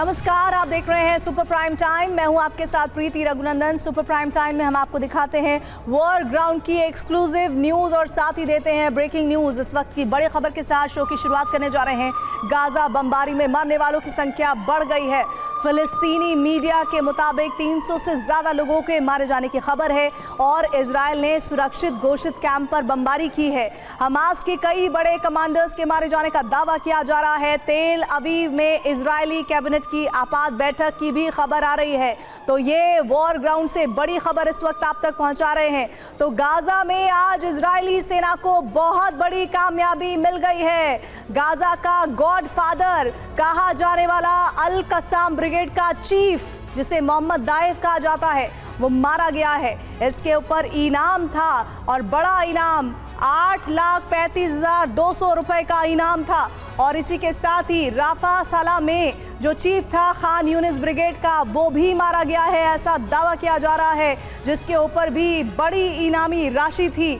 नमस्कार, आप देख रहे हैं सुपर प्राइम टाइम। मैं हूं आपके साथ प्रीति रघुनंदन। सुपर प्राइम टाइम में हम आपको दिखाते हैं वॉर ग्राउंड की एक्सक्लूसिव न्यूज और साथ ही देते हैं ब्रेकिंग न्यूज। इस वक्त की बड़ी खबर के साथ शो की शुरुआत करने जा रहे हैं। गाजा बमबारी में मरने वालों की संख्या बढ़ गई है। फिलिस्तीनी मीडिया के मुताबिक 300 से ज्यादा लोगों के मारे जाने की खबर है और इजराइल ने सुरक्षित घोषित कैंप पर बमबारी की है। हमास के कई बड़े कमांडर्स के मारे जाने का दावा किया जा रहा है। तेल अवीव में इजरायली कैबिनेट की आपात बैठक की भी खबर आ रही है। तो ये वॉर ग्राउंड से बड़ी खबर इस वक्त आप तक पहुंचा रहे हैं। तो गाजा में आज इजरायली सेना को बहुत बड़ी कामयाबी मिल गई है। गाजा का गॉडफादर कहा जाने वाला अल कसाम ब्रिगेड का चीफ, जिसे मोहम्मद दाइफ कहा जाता है, वो मारा गया है। इसके ऊपर इनाम था और बड़ा इनाम 8,35,200 रुपए का इनाम था। और इसी के साथ ही राफा साला में जो चीफ था खान यूनिस ब्रिगेड का, वो भी मारा गया है, ऐसा दावा किया जा रहा है, जिसके ऊपर भी बड़ी इनामी राशि थी।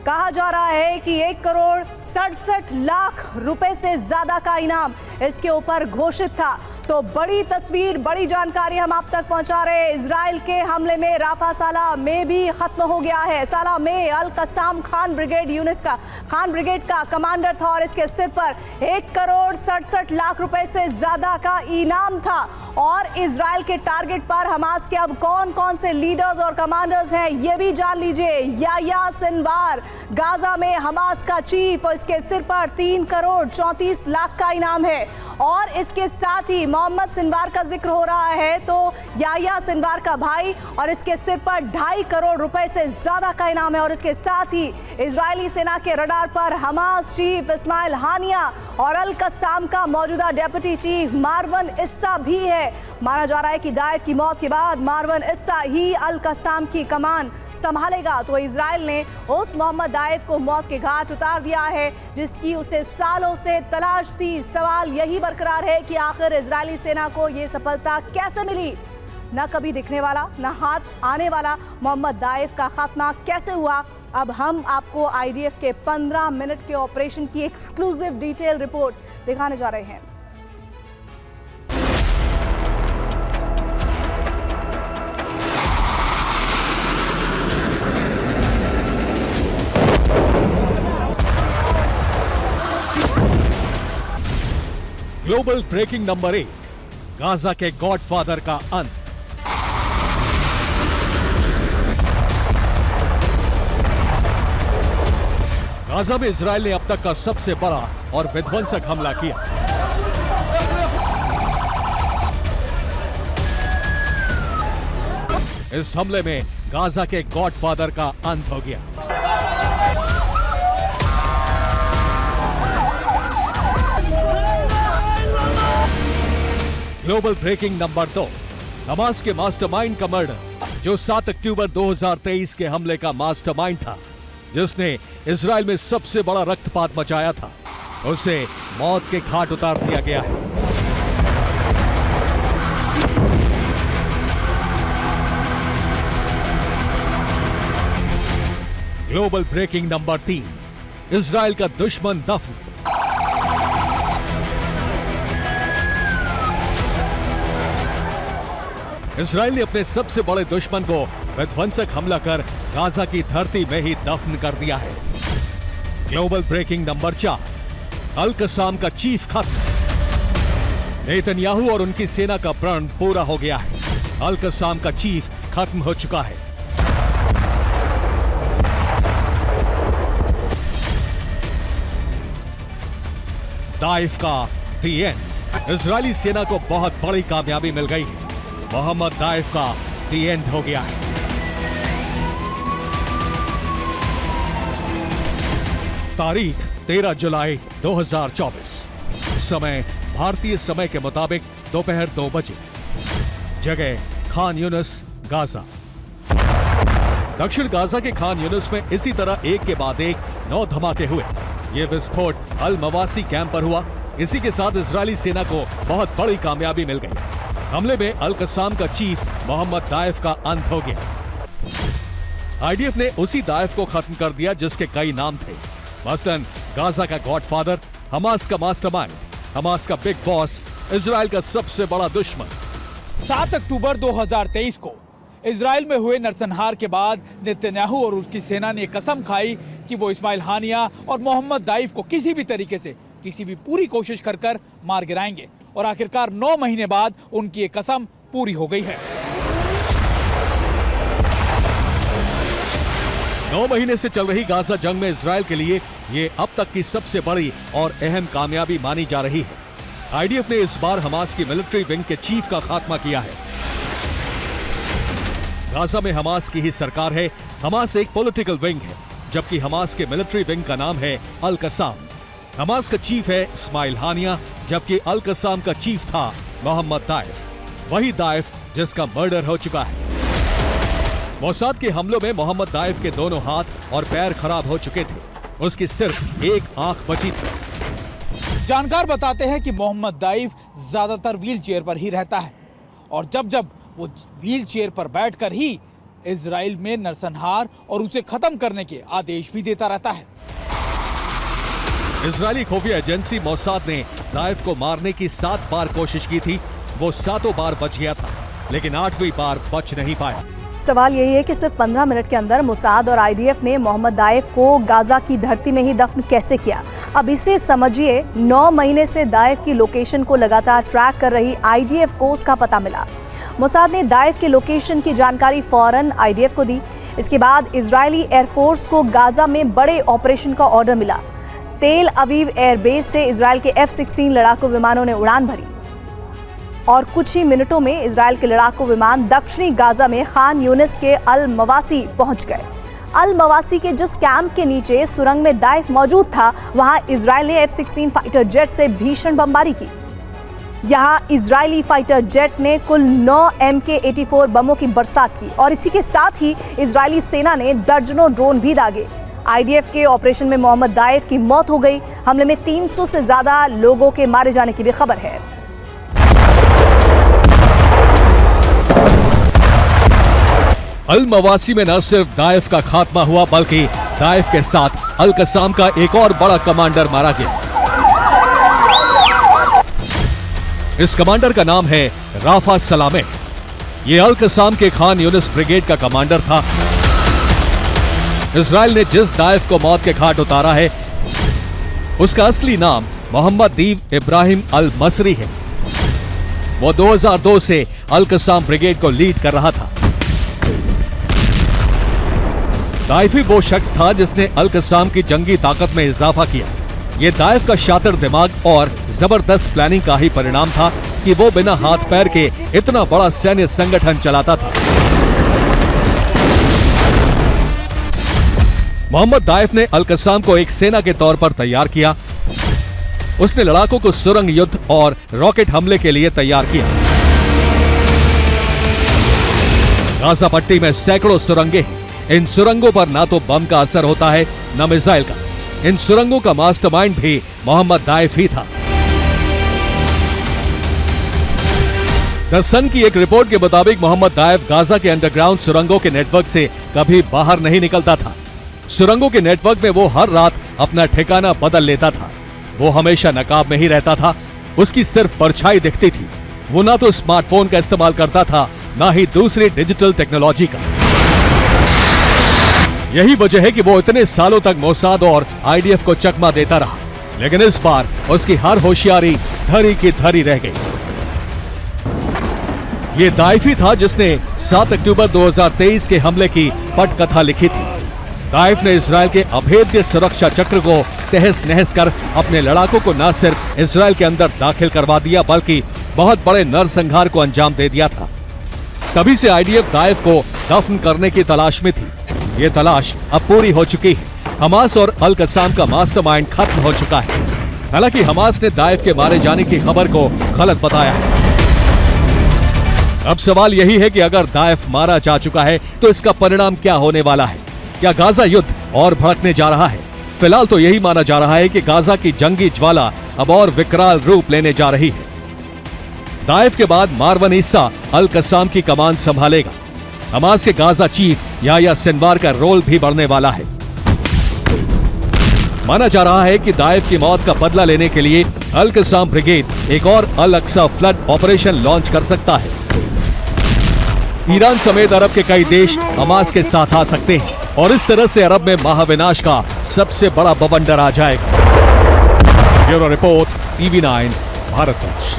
कहा जा रहा है कि 1,67,00,000 रुपए से ज्यादा का इनाम इसके ऊपर घोषित था। तो बड़ी तस्वीर, बड़ी जानकारी हम आप तक पहुंचा रहे हैं। इजराइल के हमले में राफा साला में भी खत्म हो गया है। साला में अल कसाम खान ब्रिगेड यूनिस का खान ब्रिगेड का कमांडर था और इसके सिर पर 1,67,00,000 रुपए से ज्यादा का इनाम था। और इजराइल के टारगेट पर हमास के अब कौन कौन से लीडर्स और कमांडर्स हैं, ये भी जान लीजिए। याह्या सिनवार गाजा में हमास का चीफ और इसके सिर पर 3,34,00,000 का इनाम है। और इसके साथ ही मोहम्मद सिनवार का जिक्र हो रहा है, तो याह्या सिनवार का भाई, और इसके सिर पर 2.5 करोड़ रुपए से ज्यादा का इनाम है। और इसके साथ ही इजरायली सेना के रडार पर हमास चीफ इस्माइल हानिया और अल कसाम का मौजूदा डेप्यूटी चीफ मारवन इस्सा भी है। माना जा रहा है कि दाइफ की मौत के बाद मारवन इस्सा ही अल कसाम की कमान संभालेगा। तो इजराइल ने उस मोहम्मद दाइफ को मौत के घाट उतार दिया है, जिसकी उसे सालों से तलाश थी। सवाल यही बरकरार है कि आखिर इजरायली सेना को यह सफलता कैसे मिली। न कभी दिखने वाला, न हाथ आने वाला मोहम्मद दाइफ का खात्मा कैसे हुआ। अब हम आपको आईडीएफ के 15 मिनट के ऑपरेशन की एक्सक्लूसिव डिटेल रिपोर्ट दिखाने जा रहे हैं। ग्लोबल ब्रेकिंग नंबर 1, गाजा के गॉडफादर का अंत। गाजा में इजराइल ने अब तक का सबसे बड़ा और विध्वंसक हमला किया। इस हमले में गाजा के गॉडफादर का अंत हो गया। ग्लोबल ब्रेकिंग नंबर 2, हमास के मास्टरमाइंड का मर्डर, जो 7 अक्टूबर 2023 के हमले का मास्टरमाइंड था, जिसने इजराइल में सबसे बड़ा रक्तपात मचाया था, उसे मौत के घाट उतार दिया गया है। ग्लोबल ब्रेकिंग नंबर 3, इजराइल का दुश्मन दफ्न। इजराइल ने अपने सबसे बड़े दुश्मन को विध्वंसक हमला कर गाजा की धरती में ही दफन कर दिया है। ग्लोबल ब्रेकिंग नंबर 4, अल कसाम का चीफ खत्म। नेतन्याहू और उनकी सेना का प्रण पूरा हो गया है। अल कसाम का चीफ खत्म हो चुका है। दाइफ का दी एंड। इजरायली सेना को बहुत बड़ी कामयाबी मिल गई है। मोहम्मद दाइफ का दी एंड हो गया है। तारीख 13 जुलाई 2024। समय भारतीय समय के मुताबिक दोपहर 2 बजे। जगह खान यूनिस, गाजा। दक्षिण गाजा के खान यूनिस में इसी तरह एक के बाद एक 9 धमाके हुए। ये विस्फोट अल मवासी कैंप पर हुआ। इसी के साथ इजरायली सेना को बहुत बड़ी कामयाबी मिल गई। हमले में अल कसाम का चीफ मोहम्मद दाइफ का अंत हो गया। आईडीएफ ने उसी दाइफ को खत्म कर दिया जिसके कई नाम थे, मसलन गाजा का गॉडफादर, हमास का मास्टरमाइंड, हमास का बिग बॉस इजराइल का सबसे बड़ा दुश्मन। 7 अक्टूबर 2023 को इजराइल में हुए नरसंहार के बाद नेतन्याहू और उसकी सेना ने कसम खाई कि वो इस्माइल हानिया और मोहम्मद दाइफ को किसी भी तरीके से, किसी भी पूरी कोशिश कर मार गिराएंगे। और आखिरकार 9 महीने बाद उनकी ये कसम पूरी हो गई है। 9 महीने से चल रही गाजा जंग में इजराइल के लिए ये अब तक की सबसे बड़ी और अहम कामयाबी मानी जा रही है। आईडीएफ ने इस बार हमास की मिलिट्री विंग के चीफ का खात्मा किया है। गाजा में हमास की ही सरकार है। हमास एक पॉलिटिकल विंग है, जबकि हमास के मिलिट्री विंग का नाम है अल कसाम। हमास का चीफ है इस्माइल हानिया, जबकि अल कसाम का चीफ था मोहम्मद दाइफ। वही दाइफ जिसका मर्डर हो चुका है। मोसाद के हमलों में मोहम्मद दाइफ के दोनों हाथ और पैर खराब हो चुके थे। उसकी सिर्फ एक आंख बची थी। जानकार बताते हैं कि मोहम्मद दाइफ ज्यादातर व्हील चेयर पर ही रहता है और जब वो व्हील चेयर पर बैठकर ही इजराइल में नरसंहार और उसे खत्म करने के आदेश भी देता रहता है। इजरायली खुफिया एजेंसी मोसाद ने दाइफ को मारने की 7 बार कोशिश की थी। वो 7 बार बच गया था, लेकिन 8वीं बार बच नहीं पाया। सवाल यही है कि सिर्फ 15 मिनट के अंदर मोसाद और आईडीएफ ने मोहम्मद दाइफ को गाजा की धरती में ही दफन कैसे किया। अब इसे समझिए, 9 महीने से दाइफ की लोकेशन को लगातार ट्रैक कर रही आईडीएफ को उसका पता मिला। मोसाद ने दाइफ की लोकेशन की जानकारी फौरन आईडीएफ को दी। इसके बाद इजरायली एयरफोर्स को गाजा में बड़े ऑपरेशन का ऑर्डर मिला। तेल अवीव एयरबेस से इजरायल के F-16 लड़ाकू विमानों ने उड़ान भरी और कुछ ही मिनटों में इजरायल के लड़ाकू विमान दक्षिणी गाजा में खान यूनिस के अल मवासी पहुंच गए। अल मवासी के जिस कैंप के नीचे सुरंग में दाइफ मौजूद था, वहां इजरायल ने F-16 फाइटर जेट से भीषण बमबारी की। यहां इजरायली फाइटर जेट ने कुल 9 MK-84 बमों की बरसात की और इसी के साथ ही इजरायली सेना ने दर्जनों ड्रोन भी दागे। आईडीएफ के ऑपरेशन में मोहम्मद दाइफ की मौत हो गई। हमले में 300 से ज्यादा लोगों के मारे जाने की भी खबर है। अल मवासी में न सिर्फ दाइफ का खात्मा हुआ, बल्कि दाइफ के साथ अल कसाम का एक और बड़ा कमांडर मारा गया। इस कमांडर का नाम है राफा सलामे। ये अल कसाम के खान यूनिस ब्रिगेड का कमांडर था। इजराइल ने जिस दाइफ को मौत के घाट उतारा है, उसका असली नाम मोहम्मद दीव इब्राहिम अल मसरी है। वो 2002 से अल कसाम ब्रिगेड को लीड कर रहा था। दाइफ ही वो शख्स था जिसने अल कसाम की जंगी ताकत में इजाफा किया। ये दाइफ का शातिर दिमाग और जबरदस्त प्लानिंग का ही परिणाम था कि वो बिना हाथ पैर के इतना बड़ा सैन्य संगठन चलाता था। मोहम्मद दाइफ ने अल कसाम को एक सेना के तौर पर तैयार किया। उसने लड़ाकों को सुरंग युद्ध और रॉकेट हमले के लिए तैयार किया। गाजा पट्टी में सैकड़ों सुरंगें हैं। इन सुरंगों पर ना तो बम का असर होता है, न मिसाइल का। इन सुरंगों का मास्टरमाइंड भी मोहम्मद दाइफ ही था। द सन की एक रिपोर्ट के मुताबिक मोहम्मद दाइफ गाजा के अंडरग्राउंड सुरंगों के नेटवर्क से कभी बाहर नहीं निकलता था। सुरंगों के नेटवर्क में वो हर रात अपना ठिकाना बदल लेता था। वो हमेशा नकाब में ही रहता था। उसकी सिर्फ परछाई दिखती थी। वो ना तो स्मार्टफोन का इस्तेमाल करता था, ना ही दूसरी डिजिटल टेक्नोलॉजी का। यही वजह है कि वो इतने सालों तक मोसाद और आईडीएफ को चकमा देता रहा, लेकिन इस बार उसकी हर होशियारी धरी की धरी रह गई। ये दाइफ ही था जिसने 7 अक्टूबर 2023 के हमले की पटकथा लिखी थी। दाइफ ने इजराइल के अभेद्य सुरक्षा चक्र को तहस नहस कर अपने लड़ाकों को न सिर्फ इजराइल के अंदर दाखिल करवा दिया, बल्कि बहुत बड़े नरसंहार को अंजाम दे दिया था। तभी से आईडीएफ दाइफ को दफन करने की तलाश में थी। ये तलाश अब पूरी हो चुकी है। हमास और अल कसाम का मास्टरमाइंड खत्म हो चुका है। हालांकि हमास ने दाइफ के मारे जाने की खबर को गलत बताया है। अब सवाल यही है कि अगर दाइफ मारा जा चुका है तो इसका परिणाम क्या होने वाला है? क्या गाजा युद्ध और भड़कने जा रहा है? फिलहाल तो यही माना जा रहा है कि गाजा की जंगी ज्वाला अब और विकराल रूप लेने जा रही है। दाइफ के बाद मारवन ईसा अल कसाम की कमान संभालेगा। हमास के गाजा चीफ याह्या सिनवार का रोल भी बढ़ने वाला है। माना जा रहा है कि दाइफ की मौत का बदला लेने के लिए अल कसाम ब्रिगेड एक और अल अक्सा फ्लड ऑपरेशन लॉन्च कर सकता है। ईरान समेत अरब के कई देश हमास के साथ आ सकते हैं और इस तरह से अरब में महाविनाश का सबसे बड़ा बवंडर आ जाएगा। Bureau report, TV9, Bharatvarsh.